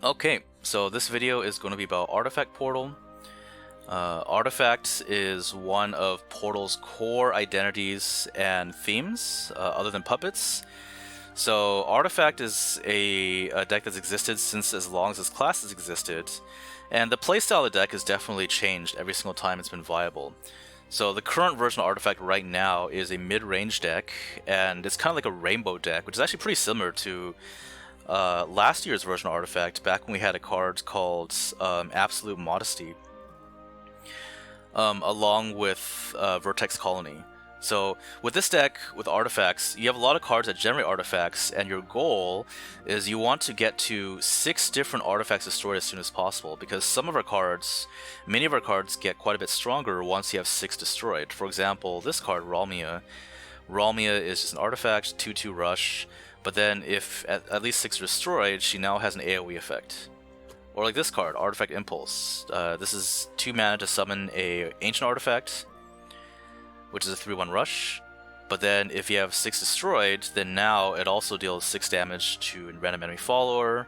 Okay, so this video is going to be about Artifact Portal. Artifact is one of Portal's core identities and themes, other than puppets. So Artifact is a deck that's existed since as long as this class has existed, and the playstyle of the deck has definitely changed every single time it's been viable. So the current version of Artifact right now is a mid-range deck, and it's kind of like a rainbow deck, which is actually pretty similar to last year's version of Artifact, back when we had a card called Absolute Modesty, along with Vertex Colony. So with this deck, with artifacts, you have a lot of cards that generate artifacts, and your goal is you want to get to 6 different artifacts destroyed as soon as possible, because many of our cards get quite a bit stronger once you have 6 destroyed. For example, this card, Ralmia. Ralmia is just an artifact, 2/2 rush, but then if at least 6 are destroyed, she now has an AoE effect. Or like this card, Artifact Impulse. This is 2 mana to summon a ancient artifact, which is a 3/1 rush. But then if you have 6 destroyed, then now it also deals 6 damage to a random enemy follower.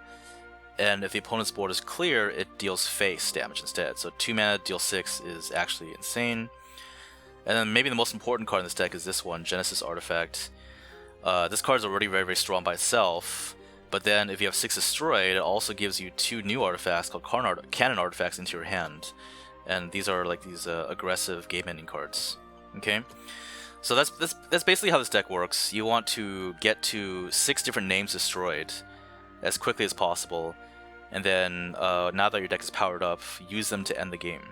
And if the opponent's board is clear, it deals face damage instead. So 2 mana deal 6 is actually insane. And then maybe the most important card in this deck is this one, Genesis Artifact. This card is already very, very strong by itself. But then if you have 6 destroyed, it also gives you 2 new artifacts called Cannon Artifacts into your hand. And these are like these aggressive game-ending cards. Okay, so that's basically how this deck works. You want to get to 6 different names destroyed as quickly as possible, and then now that your deck is powered up, use them to end the game.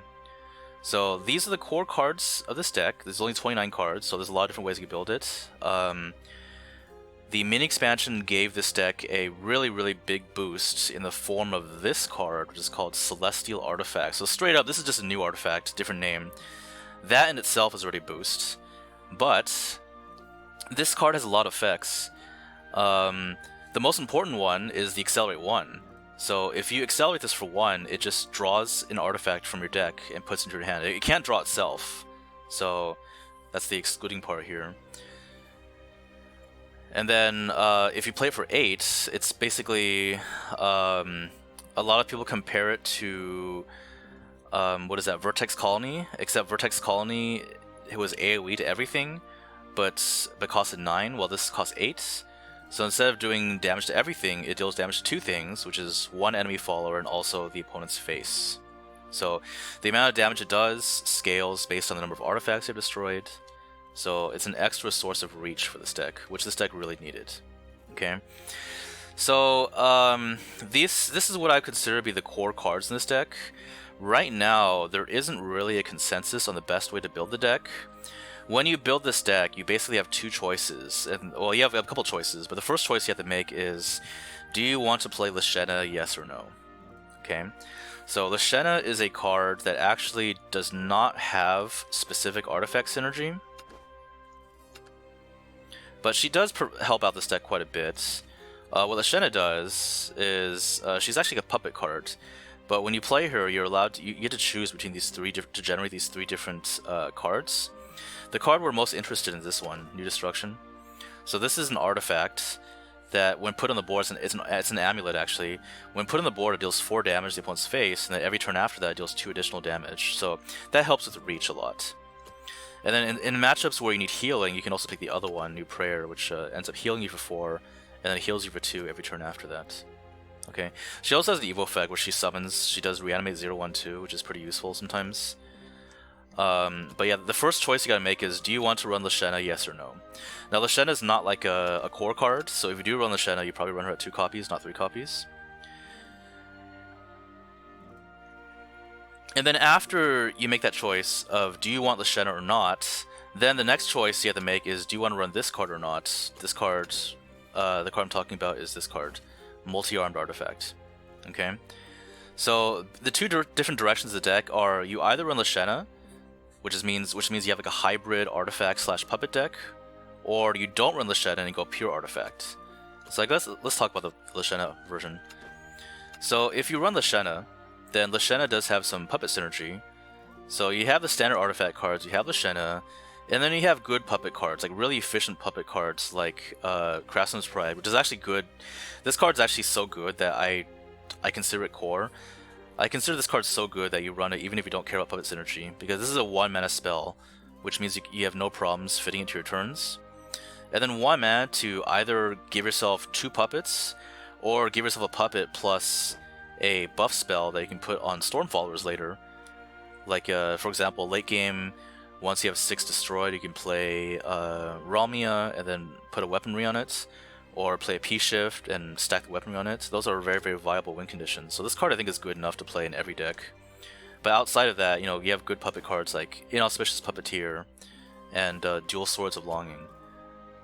So these are the core cards of this deck. There's only 29 cards, so there's a lot of different ways you can build it. The mini expansion gave this deck a really, really big boost in the form of this card, which is called Celestial Artifact. So straight up, this is just a new artifact, different name. That in itself is already a boost, but this card has a lot of effects. The most important one is the Accelerate 1. So if you accelerate this for 1, it just draws an artifact from your deck and puts it into your hand. It can't draw itself, so that's the excluding part here. And then if you play it for 8, it's basically a lot of people compare it to what is that, Vertex Colony? Except Vertex Colony, it was AoE to everything, but costed 9, while this costs 8. So instead of doing damage to everything, it deals damage to 2 things, which is 1 enemy follower and also the opponent's face. So the amount of damage it does scales based on the number of artifacts you've destroyed. So it's an extra source of reach for this deck, which this deck really needed. Okay, so this is what I consider to be the core cards in this deck. Right now, there isn't really a consensus on the best way to build the deck. When you build this deck, you basically have 2 choices. And, well, you have a couple choices, but the first choice you have to make is, do you want to play Lashena, yes or no? Okay, so Lashena is a card that actually does not have specific artifact synergy, but she does help out this deck quite a bit. What Lashena does is, she's actually a puppet card. But when you play her, you're allowed to, you get to choose between these 3 to generate these 3 different cards. The card we're most interested in is this one, New Destruction. So this is an artifact that, when put on the board, it's an amulet actually. When put on the board, it deals 4 damage to the opponent's face, and then every turn after that, it deals 2 additional damage. So that helps with reach a lot. And then in matchups where you need healing, you can also pick the other one, New Prayer, which ends up healing you for 4, and then heals you for 2 every turn after that. Okay, she also has the Evo effect where she summons, she does Reanimate 0/1/2, which is pretty useful sometimes. But yeah, the first choice you gotta make is, do you want to run Lashena, yes or no? Now Lashena is not like a core card, so if you do run Lashena, you probably run her at 2 copies, not 3 copies. And then after you make that choice of, do you want Lashena or not, then the next choice you have to make is, do you want to run this card or not? This card, the card I'm talking about is this card. Multi-armed artifact. Okay, so the 2 different directions of the deck are, you either run Lashena, which means you have like a hybrid artifact / puppet deck, or you don't run Lashena and you go pure artifact. So like, let's talk about the Lashena version. So if you run Lashena, then Lashena does have some puppet synergy. So you have the standard artifact cards, you have Lashena, and then you have good puppet cards, like really efficient puppet cards, like Craftsman's Pride, which is actually good. This card's actually so good that I I consider it core. I consider this card so good that you run it even if you don't care about puppet synergy, because this is a 1 mana spell, which means you have no problems fitting into your turns. And then 1 mana to either give yourself 2 puppets, or give yourself a puppet plus a buff spell that you can put on Storm Followers later. Like, for example, late game, once you have 6 destroyed, you can play Ralmia and then put a weaponry on it, or play a P-Shift and stack the weaponry on it. Those are very, very viable win conditions. So this card I think is good enough to play in every deck. But outside of that, you know, you have good puppet cards like Inauspicious Puppeteer and Dual Swords of Longing,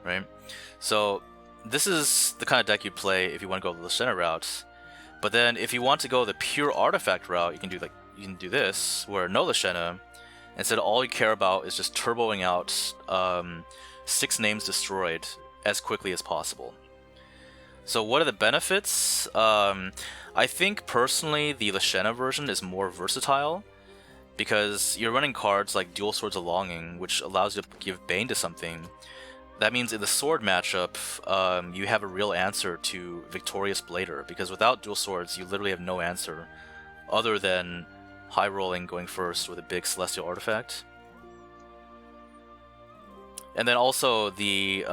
right? So this is the kind of deck you'd play if you want to go the Lashena route. But then if you want to go the pure artifact route, you can do this, where no Lashena. Instead, all you care about is just turboing out 6 names destroyed as quickly as possible. So what are the benefits? I think personally the Lashena version is more versatile, because you're running cards like Dual Swords of Longing, which allows you to give Bane to something. That means in the sword matchup, you have a real answer to Victorious Blader, because without Dual Swords, you literally have no answer other than high rolling, going first with a big Celestial Artifact. And then also the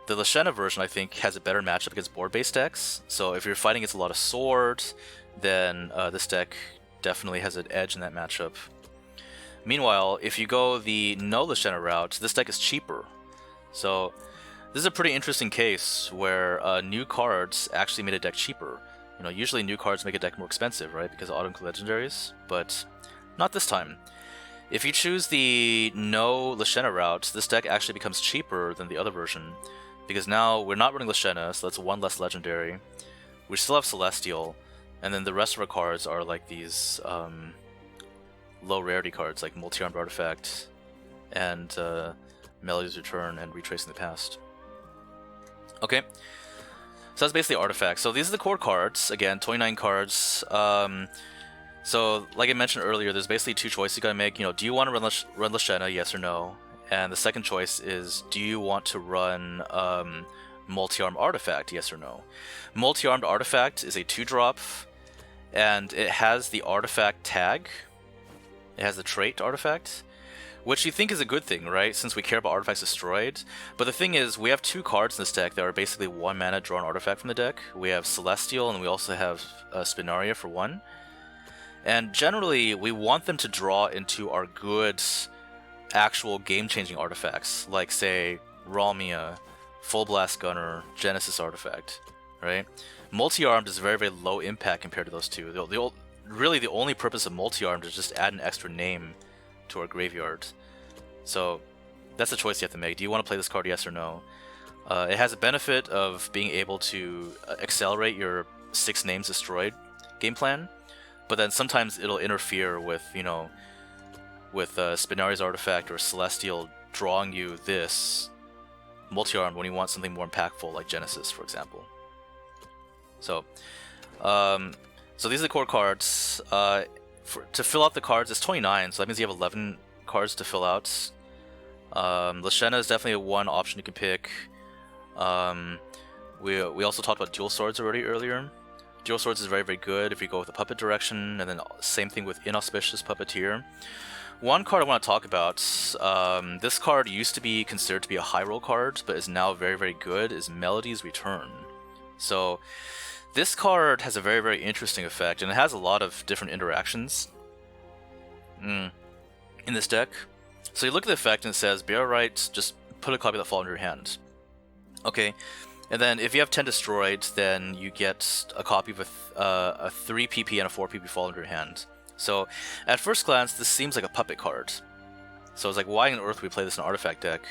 Lashena version, I think, has a better matchup against board-based decks. So if you're fighting against a lot of sword, then this deck definitely has an edge in that matchup. Meanwhile, if you go the no Lashena route, this deck is cheaper. So this is a pretty interesting case where new cards actually made a deck cheaper. You know, usually new cards make a deck more expensive, right, because of auto-include legendaries, but not this time. If you choose the no Lashena route, this deck actually becomes cheaper than the other version, because now we're not running Lashena, so that's 1 less legendary. We still have Celestial, and then the rest of our cards are like these low rarity cards, like Multi-Armed Artifact, and Melody's Return, and Retracing the Past. Okay, so that's basically artifacts. So these are the core cards, again, 29 cards. So, like I mentioned earlier, there's basically 2 choices you gotta make. You know, do you want to run Lashena, yes or no? And the second choice is, do you want to run Multi-Armed Artifact, yes or no? Multi-Armed Artifact is a 2-drop, and it has the artifact tag. It has the trait artifact, which you think is a good thing, right? Since we care about artifacts destroyed. But the thing is, we have 2 cards in this deck that are basically 1 mana draw an artifact from the deck. We have Celestial, and we also have Spinaria for 1. And generally, we want them to draw into our good, actual game-changing artifacts, like, say, Ralmia, Full Blast Gunner, Genesis Artifact, right? Multi-Armed is very, very low impact compared to those 2. Really, the only purpose of Multi-Armed is just add an extra name to our graveyard. So that's the choice you have to make. Do you want to play this card, yes or no? It has a benefit of being able to accelerate your 6 names destroyed game plan, but then sometimes it'll interfere with, you know, with Spinari's Artifact or Celestial drawing you this Multi-Armed when you want something more impactful, like Genesis, for example. So, so these are the core cards. To fill out the cards, it's 29, so that means you have 11 cards to fill out. Lashena is definitely one option you can pick. We also talked about Dual Swords earlier. Dual Swords is very, very good if you go with the puppet direction, and then same thing with Inauspicious Puppeteer. One card I want to talk about, this card used to be considered to be a high roll card, but is now very, very good, is Melody's Return. So this card has a very, very interesting effect, and it has a lot of different interactions in this deck. So you look at the effect and it says, be alright, just put a copy of that fall into your hand. Okay, and then if you have 10 destroyed, then you get a copy of a 3 PP and a 4 PP fall into your hand. So at first glance, this seems like a puppet card. So it's like, why on earth would we play this in an artifact deck?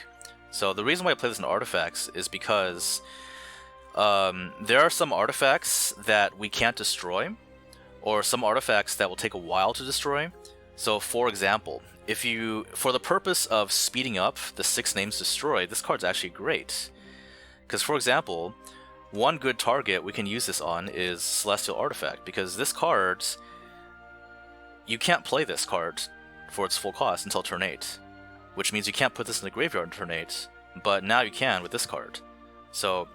So the reason why I play this in artifacts is because there are some artifacts that we can't destroy, or some artifacts that will take a while to destroy. So for example, if you, for the purpose of speeding up the 6 names destroyed, this card's actually great. Because for example, one good target we can use this on is Celestial Artifact, because this card, you can't play this card for its full cost until turn 8, which means you can't put this in the graveyard in turn 8, but now you can with this card. So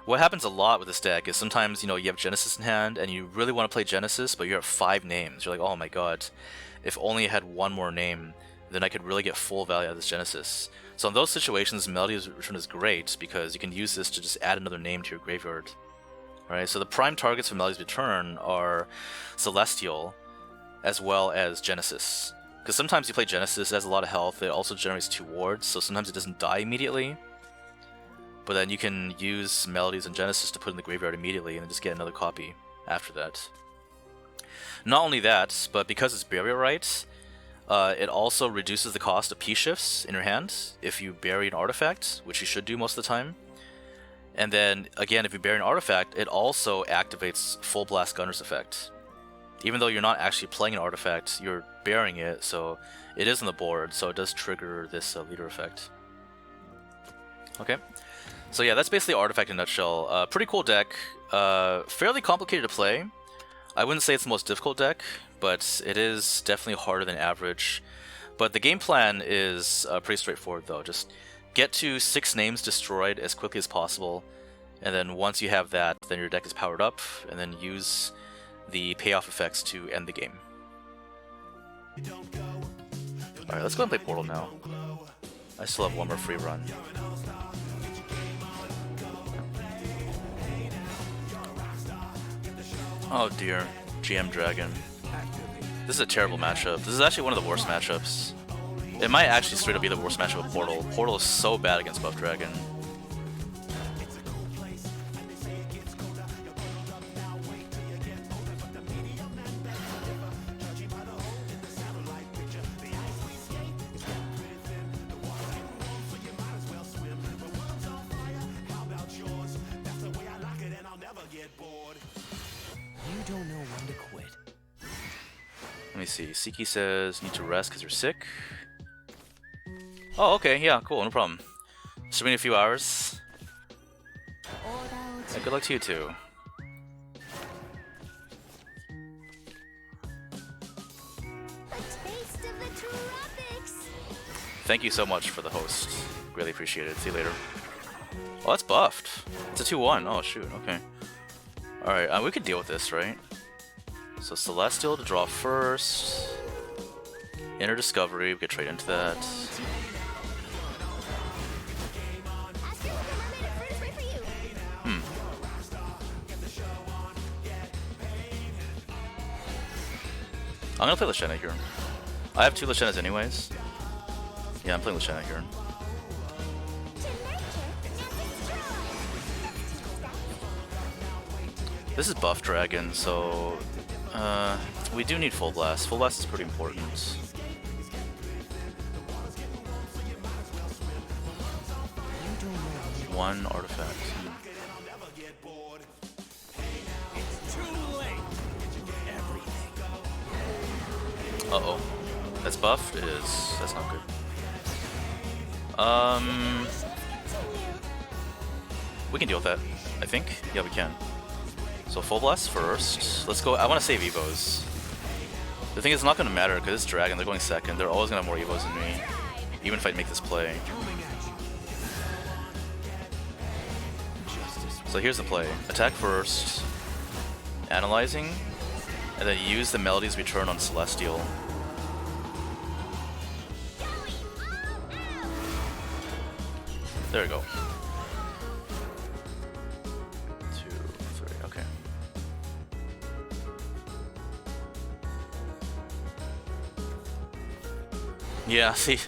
what happens a lot with this deck is sometimes, you know, you have Genesis in hand and you really want to play Genesis, but you're at 5 names. You're like, oh my god, if only I had one more name, then I could really get full value out of this Genesis. So in those situations, Melody's Return is great because you can use this to just add another name to your graveyard. Alright, so the prime targets for Melody's Return are Celestial as well as Genesis. Because sometimes you play Genesis, it has a lot of health, it also generates 2 wards, so sometimes it doesn't die immediately. But then you can use Melodies and Genesis to put in the graveyard immediately and then just get another copy after that. Not only that, but because it's Burial Rite, it also reduces the cost of P-shifts in your hand if you bury an artifact, which you should do most of the time. And then, again, if you bury an artifact, it also activates Full Blast Gunner's effect. Even though you're not actually playing an artifact, you're burying it, so it is on the board, so it does trigger this leader effect. Okay. So yeah, that's basically Artifact in a nutshell. Pretty cool deck. Fairly complicated to play. I wouldn't say it's the most difficult deck, but it is definitely harder than average. But the game plan is pretty straightforward though. Just get to 6 names destroyed as quickly as possible, and then once you have that, then your deck is powered up, and then use the payoff effects to end the game. Alright, let's go and play Portal now. I still have one more free run. Oh dear, GM Dragon. This is a terrible matchup. This is actually one of the worst matchups. It might actually straight up be the worst matchup with Portal. Portal is so bad against Buff Dragon. Let me see. Siki says, need to rest because you're sick. Oh, okay. Yeah, cool. No problem. Streaming a few hours. Yeah, good luck to you too. Thank you so much for the host. Really appreciate it. See you later. Oh, that's buffed. It's a 2-1. Oh, shoot. Okay. Alright, we could deal with this, right? So Celestial to draw first. Inner Discovery, we could trade into that. I'm gonna play Lashana here. I have 2 Lashanas anyways. Yeah, I'm playing Lashana here. This is Buff Dragon, so we do need Full Blast. Full Blast is pretty important. One artifact. Uh-oh. That's buffed? It is. That's not good. We can deal with that, I think. Yeah, we can. So Full Blast first. Let's go. I want to save Evos. The thing is, it's not going to matter because it's Dragon. They're going second. They're always going to have more Evos than me, even if I make this play. So here's the play. Attack first. Analyzing. And then use the Melody's Return on Celestial. There we go. 2, 3, okay. Yeah, see,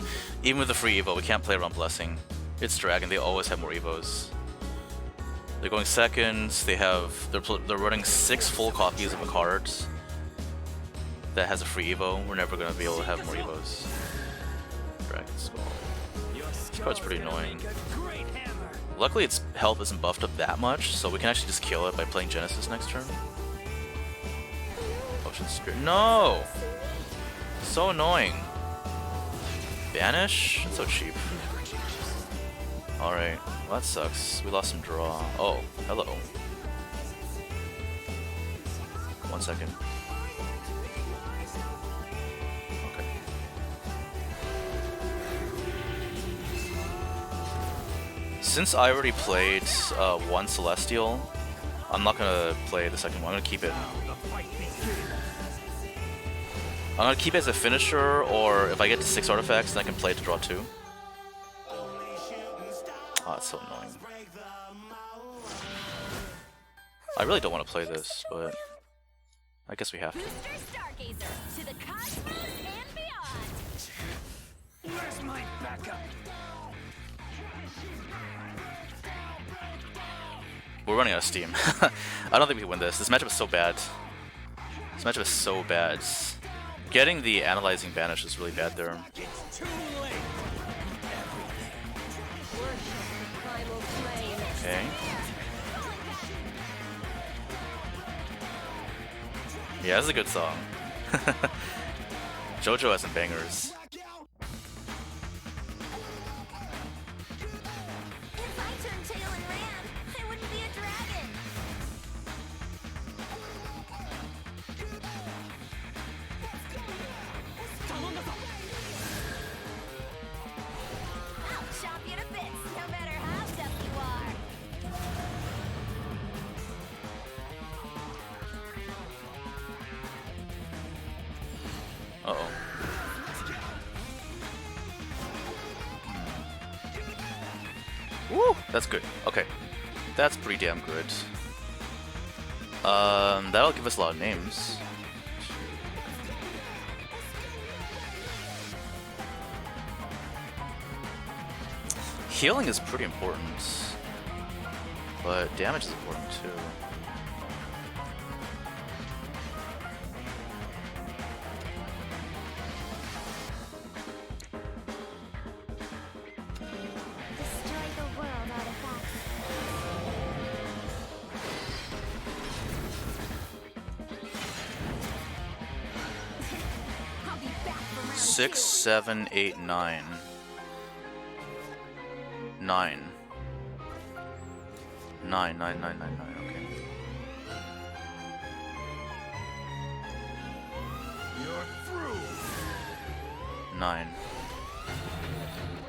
even with the free Evo, we can't play around Blessing. It's Dragon, they always have more Evos. They're going second, they're running 6 full copies of a card that has a free Evo. We're never going to be able to have more Evos. Dragon Skull. This card's pretty annoying. Luckily its health isn't buffed up that much, so we can actually just kill it by playing Genesis next turn. Potion Spirit. No! So annoying. Banish? That's so cheap. Alright, well that sucks. We lost some draw. Oh, hello. 1 second. Okay. Since I already played one Celestial, I'm not gonna play the second one. I'm gonna keep it. I'm gonna keep it as a finisher, or if I get to 6 artifacts, then I can play it to draw 2. Oh, it's so annoying. I really don't want to play this, but I guess we have to. Where's my backup? We're running out of steam. I don't think we can win this. This matchup is so bad. This matchup is so bad. Getting the analyzing banish is really bad there. Okay. Yeah, this is a good song. JoJo has some bangers. Uh-oh. Woo! That's good. Okay. That's pretty damn good. That'll give us a lot of names. Healing is pretty important, but damage is important too. Six, 7, 8, 9. 9. 9, 9, 9, 9, 9, okay. You're through. 9.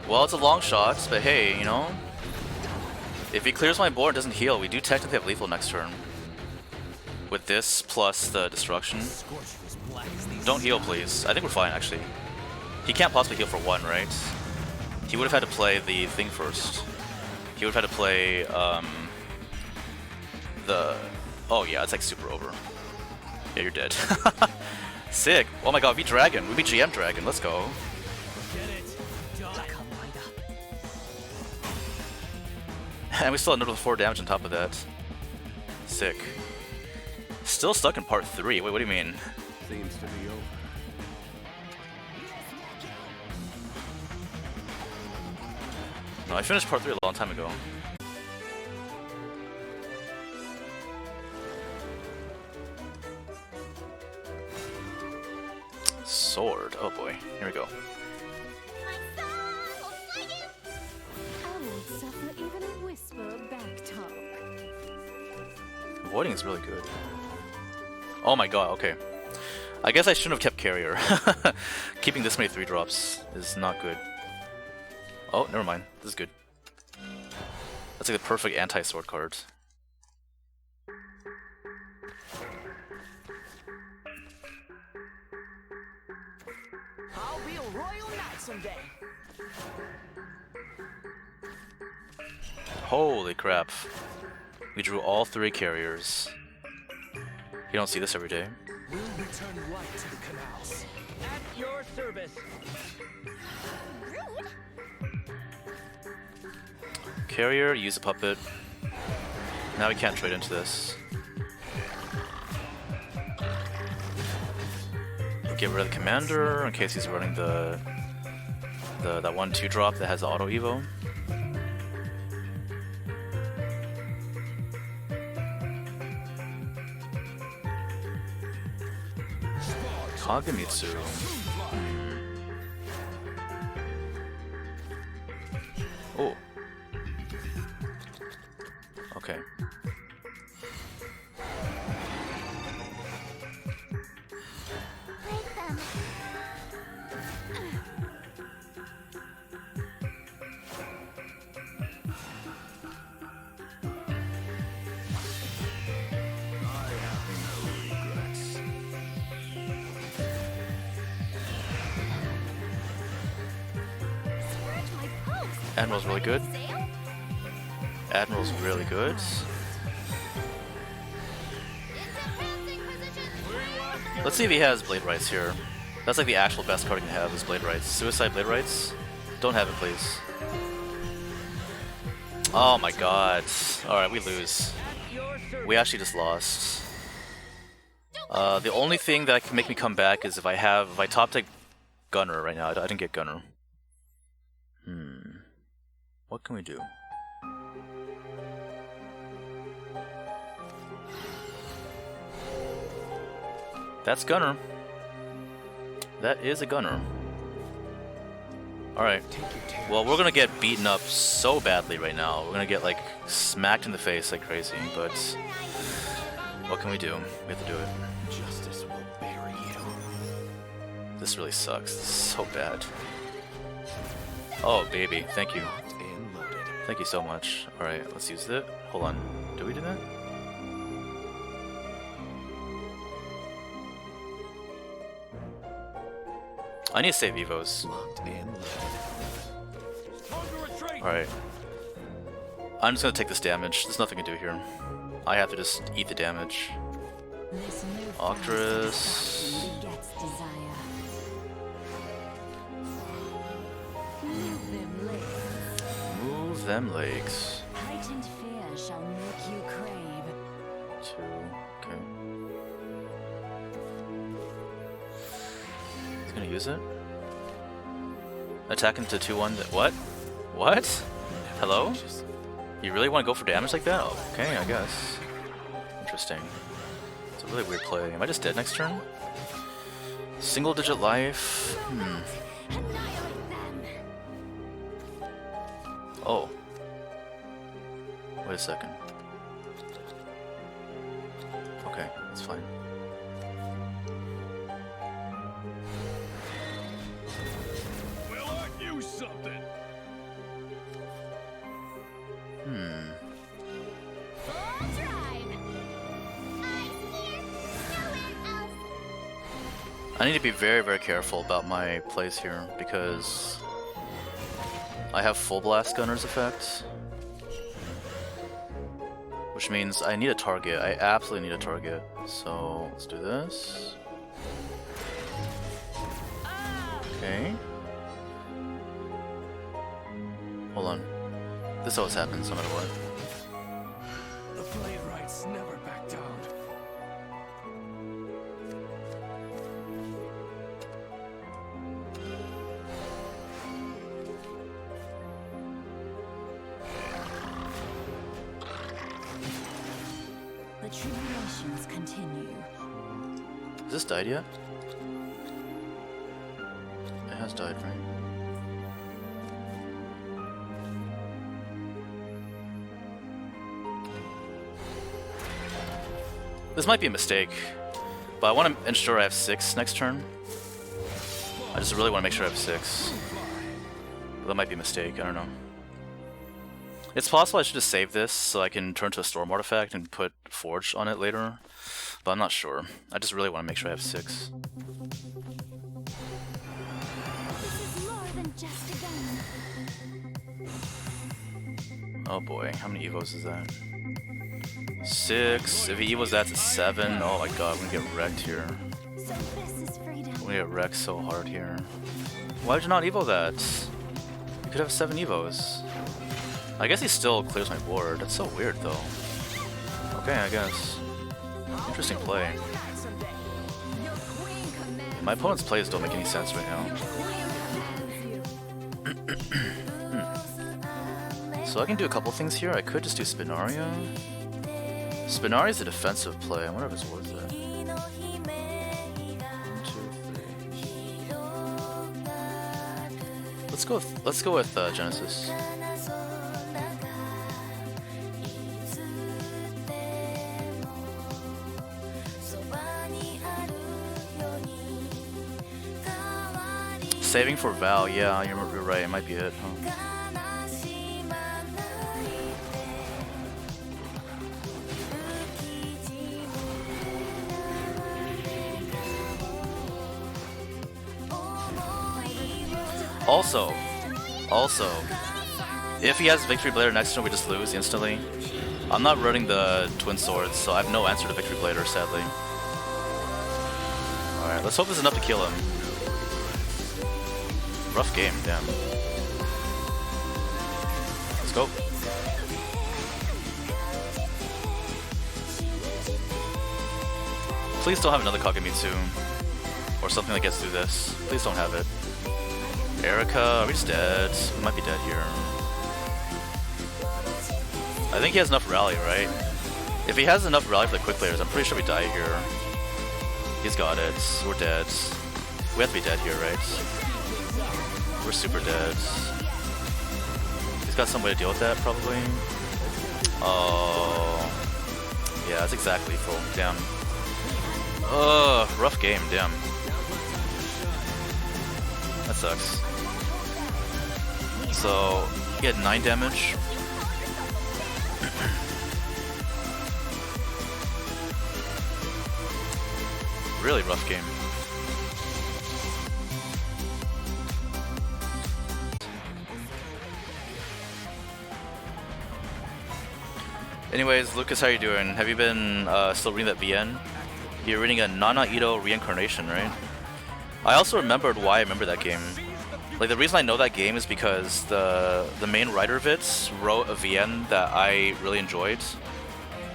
Well, it's a long shot, but hey, you know, if he clears my board and doesn't heal, we do technically have lethal next turn. With this plus the destruction. Don't heal, please. I think we're fine, actually. He can't possibly heal for 1, right? He would have had to play the thing first. He would have had to play, the... Oh yeah, it's like super over. Yeah, you're dead. Sick! Oh my god, we beat Dragon! We beat GM Dragon, let's go! And we still had another 4 damage on top of that. Sick. Still stuck in part 3, wait, what do you mean? Seems to be over. No, I finished part 3 a long time ago. Sword, oh boy, here we go. Avoiding is really good. Oh my god, okay. I guess I shouldn't have kept Carrier. Keeping this many 3-drops is not good. Oh, never mind. This is good. That's like the perfect anti-sword card. I'll be a royal knight someday. Holy crap. We drew all 3 carriers. You don't see this every day. We'll return light to the canals. At your service. Carrier, use a puppet. Now we can't trade into this. Get rid of the commander in case he's running that 1/2 drop that has the auto evo. Kagemitsu. Oh. Okay. Break them. Admiral's really good. Admiral's really good. Let's see if he has Blade Rights here. That's like the actual best card he can have is Blade Rights. Suicide Blade Rights? Don't have it, please. Oh my god. Alright, we lose. We actually just lost. The only thing that can make me come back is if I top deck Gunner right now. I didn't get Gunner. What can we do? That's Gunner. That is a Gunner. Alright. Well, we're gonna get beaten up so badly right now. We're gonna get, like, smacked in the face like crazy, but what can we do? We have to do it. Justice will bury you. This really sucks. This is so bad. Oh, baby. Thank you. And loaded. Thank you so much. Alright, let's use it. Hold on. Did we do that? I need to save Evos. Locked and loaded. Alright. I'm just gonna take this damage. There's nothing to do here. I have to just eat the damage. Octress. Move them legs. Heightened fear shall make you crave. 2. Okay. He's gonna use it. Attack into 2-1. What? What? Hello? You really want to go for damage like that? Oh, okay, I guess. Interesting. It's a really weird play. Am I just dead next turn? Single digit life? Oh. Wait a second. Okay, that's fine. Will I use something? I need to be very, very careful about my plays here because I have Full Blast Gunner's effect, which means I need a target. I absolutely need a target. So let's do this. Okay. Hold on. This always happens no matter what. The blade rights never back down. The tribulations continue. Has this died yet? It has died, right? This might be a mistake, but I want to ensure I have 6 next turn. I just really want to make sure I have 6. But that might be a mistake, I don't know. It's possible I should just save this so I can turn to a Storm artifact and put Forge on it later, but I'm not sure. I just really want to make sure I have 6. This is more than just a gun. Oh boy, how many Evos is that? 6. If he Evos that's a 7. Oh my god, we're gonna get wrecked here. So this is freedom. We're gonna get wrecked so hard here. Why did you not Evo that? You could have 7 Evos. I guess he still clears my board. That's so weird though. Okay, I guess. Interesting play. My opponent's plays don't make any sense right now. So I can do a couple things here. I could just do Spinaria. Spinaria is a defensive play. I wonder if it's worth it. 1, 2, 3. Let's go with Genesis. Saving for Val, yeah, you're right, it might be it, huh? Also, If he has Victory Blader next turn, we just lose instantly. I'm not running the Twin Swords, so I have no answer to Victory Blader, sadly. Alright, let's hope this is enough to kill him. Rough game, damn. Let's go. Please don't have another Kagemitsu. Or something that gets through this. Please don't have it. Erica, are we just dead? We might be dead here. I think he has enough rally, right? If he has enough rally for the quick players, I'm pretty sure we die here. He's got it. We're dead. We have to be dead here, right? We're super dead. He's got some way to deal with that, probably. Oh. Yeah, that's exactly full. Damn. Rough game, damn. That sucks. So, he had 9 damage. Really rough game. Anyways, Lucas, how you doing? Have you been still reading that VN? You're reading a Nana Ito reincarnation, right? I also remembered why I remember that game. Like, the reason I know that game is because the main writer of it wrote a VN that I really enjoyed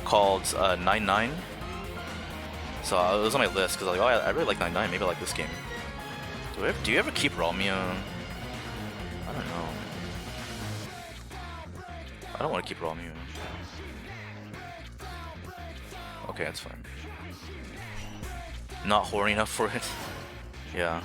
called 9-9. So it was on my list because I was like, oh, I really like 9-9. Maybe I like this game. Do you ever keep Ralmia? I don't know. I don't want to keep Ralmia. Okay, that's fine. Not horny enough for it. Yeah.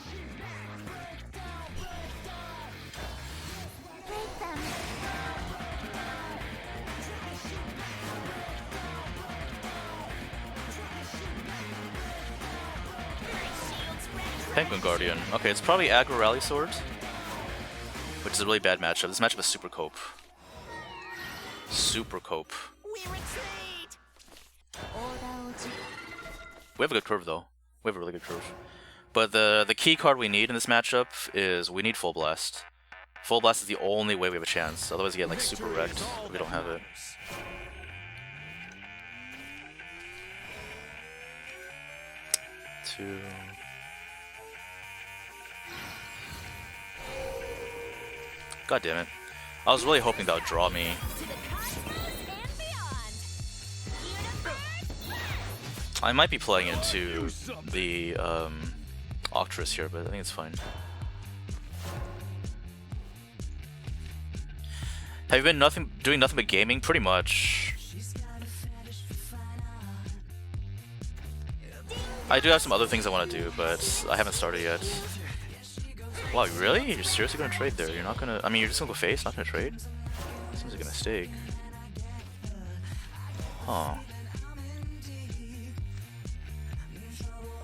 Penguin Guardian. Okay, it's probably Aggro Rally Sword, which is a really bad matchup. This matchup is super cope. Super cope. We have a good curve though. We have a really good curve. But the key card we need in this matchup is we need Full Blast. Full Blast is the only way we have a chance. Otherwise, we get like super wrecked if we don't have it. Two. God damn it. I was really hoping that would draw me. I might be playing into the Octress here, but I think it's fine. Have you been doing nothing but gaming? Pretty much. I do have some other things I want to do, but I haven't started yet. Wow, really? You're seriously gonna trade there? You're not gonna... I mean, you're just gonna go face, not gonna trade? Seems like a mistake. Huh.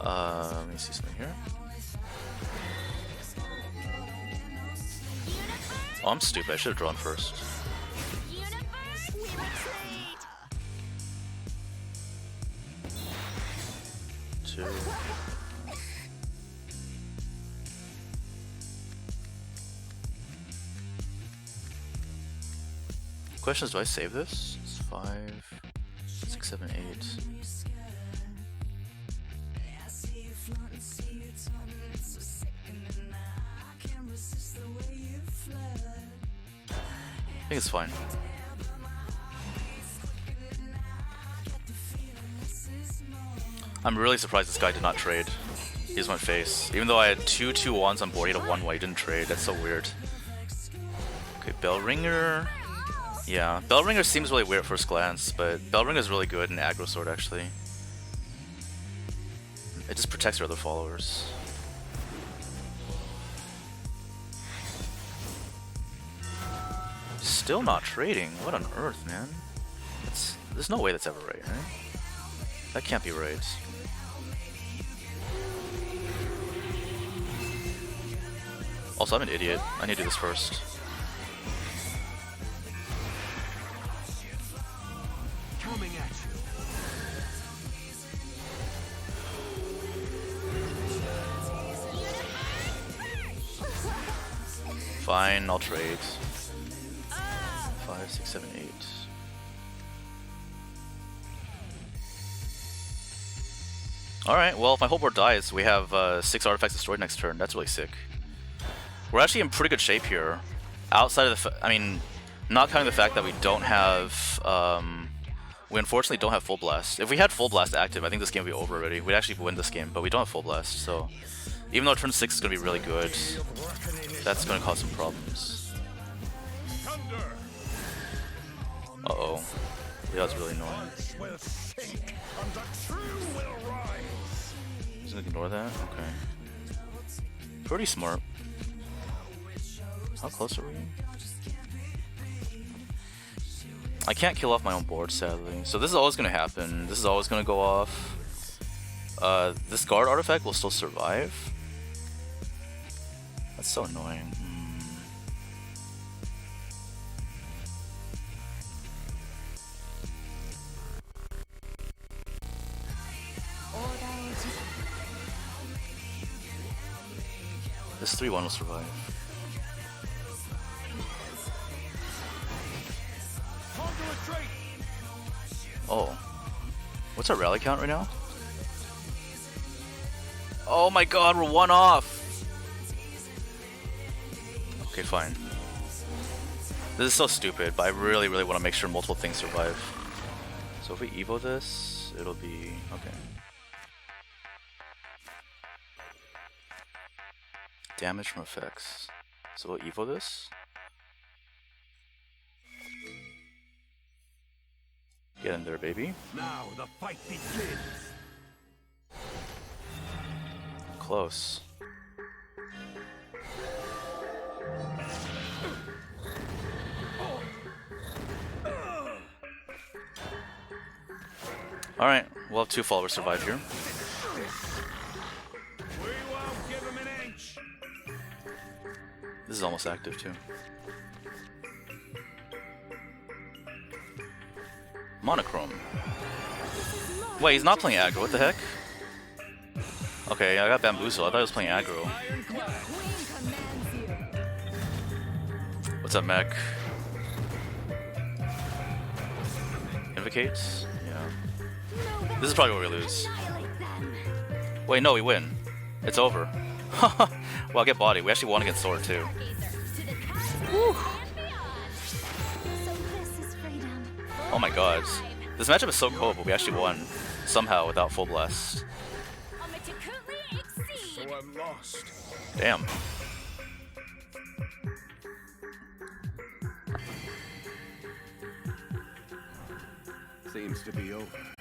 Let me see something here. Oh, I'm stupid. I should have drawn first. Two. Question is, do I save this? It's 5, 6, 7, 8. I think it's fine. I'm really surprised this guy did not trade. He just went face. Even though I had 2 2-1s on board, he had a 1-1, he didn't trade. That's so weird. Okay, Bellringer. Yeah, Bellringer seems really weird at first glance, but Bellringer is really good in Aggro Sword, actually. It just protects your other followers. Still not trading? What on earth, man? There's no way that's ever right, right? That can't be right. Also, I'm an idiot. I need to do this first. Coming at you. Fine, I'll trade. 7, 8. Alright, well, if my whole board dies, we have 6 artifacts destroyed next turn. That's really sick. We're actually in pretty good shape here. Outside of the I mean, not counting the fact that we don't have... we unfortunately don't have Full Blast. If we had Full Blast active, I think this game would be over already. We'd actually win this game, but we don't have Full Blast, so... Even though turn 6 is going to be really good, that's going to cause some problems. Uh-oh. Yeah, that's really annoying. He's gonna ignore that? Okay. Pretty smart. How close are we? I can't kill off my own board, sadly. So this is always gonna happen. This is always gonna go off. This guard artifact will still survive. That's so annoying. This 3-1 will survive. Oh. What's our rally count right now? Oh my god, we're 1 off! Okay, fine. This is so stupid, but I really want to make sure multiple things survive. So if we Evo this, it'll be... okay. Damage from effects. So we'll Evo this. Get in there, baby. Now the fight begins. Close. Alright, we'll have 2 followers survive here. We won't give him an inch. This is almost active too. Monochrome. Wait, he's not playing aggro, what the heck? Okay, I got bamboozled. I thought he was playing aggro. What's up, mech? Invocates? Yeah. This is probably where we lose. Wait, no, we win. It's over. Well, get body. We actually won against sword too. Woo. Oh my god. This matchup is so cool, but we actually won somehow without full blast. So I'm lost. Damn. Seems to be over.